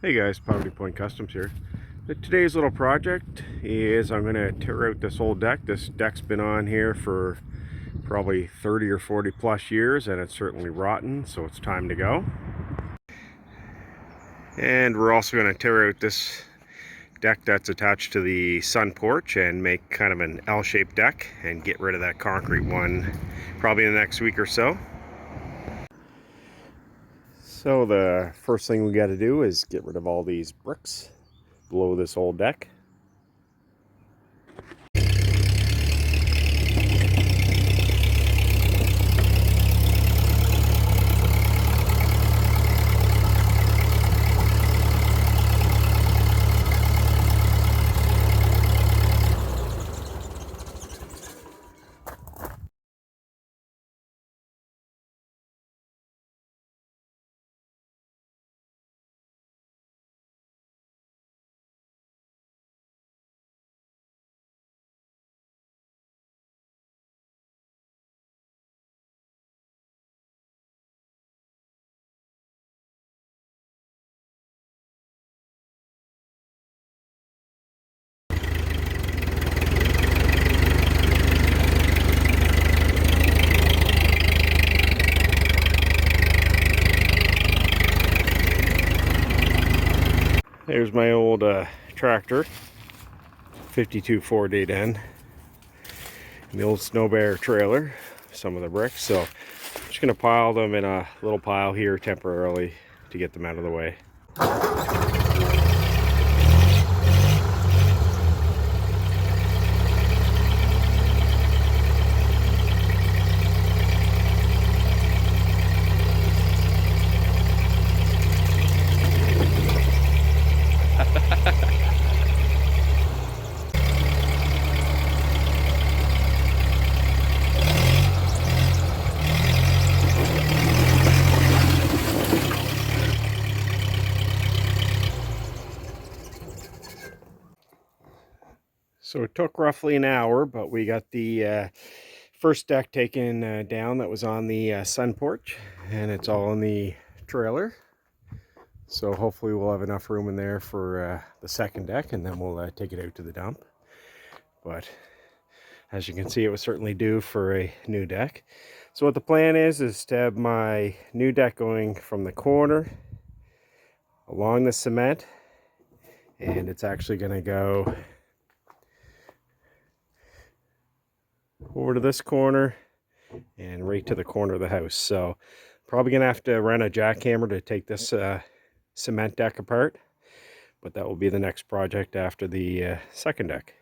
Hey guys, Poverty Point Customs here. Today's little project is I'm going to tear out this old deck. This deck's been on here for probably 30 or 40 plus years and it's certainly rotten, so it's time to go. And we're also going to tear out this deck that's attached to the sun porch and make kind of an L-shaped deck and get rid of that concrete one probably in the next week or so. So the first thing we got to do is get rid of all these bricks below this old deck. There's my old tractor, 52 4D10, and the old Snow Bear trailer, some of the bricks. So I'm just going to pile them in a little pile here temporarily to get them out of the way. So it took roughly an hour, but we got the first deck taken down that was on the sun porch, and it's all in the trailer. So hopefully we'll have enough room in there for the second deck, and then we'll take it out to the dump. But as you can see, it was certainly due for a new deck. So what the plan is to have my new deck going from the corner along the cement, and it's actually going to go over to this corner and right to the corner of the house. So probably gonna have to rent a jackhammer to take this cement deck apart, but that will be the next project after the second deck.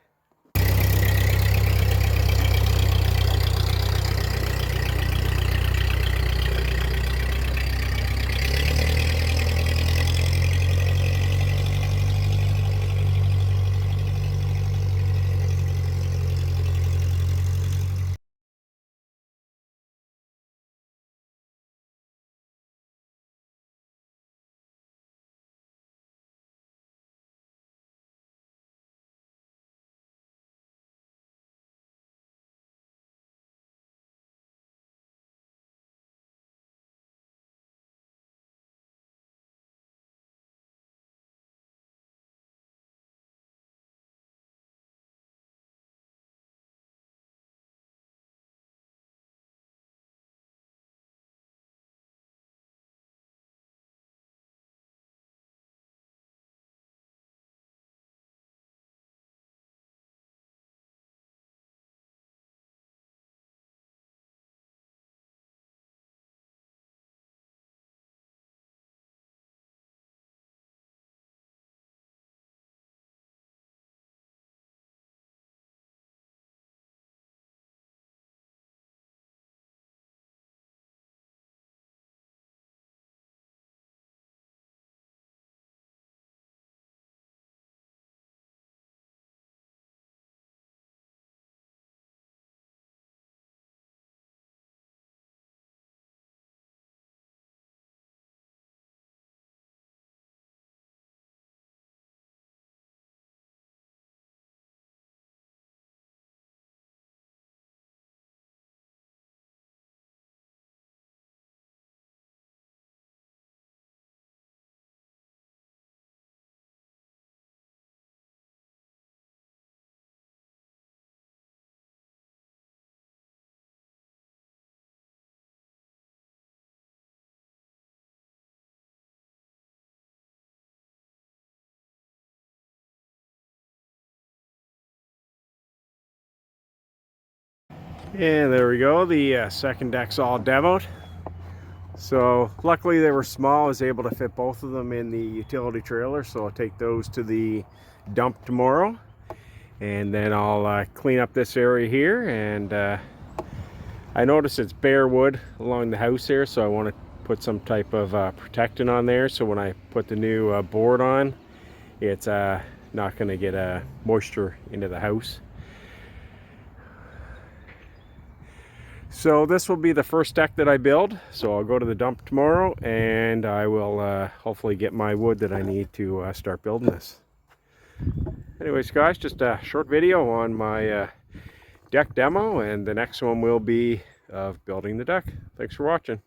And there we go, the second deck's all demoed. So luckily they were small. I was able to fit both of them in the utility trailer, so I'll take those to the dump tomorrow. And then I'll clean up this area here, and I noticed it's bare wood along the house here, so I want to put some type of protectant on there, so when I put the new board on, it's not going to get moisture into the house. So this will be the first deck that I build, so I'll go to the dump tomorrow, and I will hopefully get my wood that I need to start building this. Anyways guys, just a short video on my deck demo, and the next one will be of building the deck. Thanks for watching.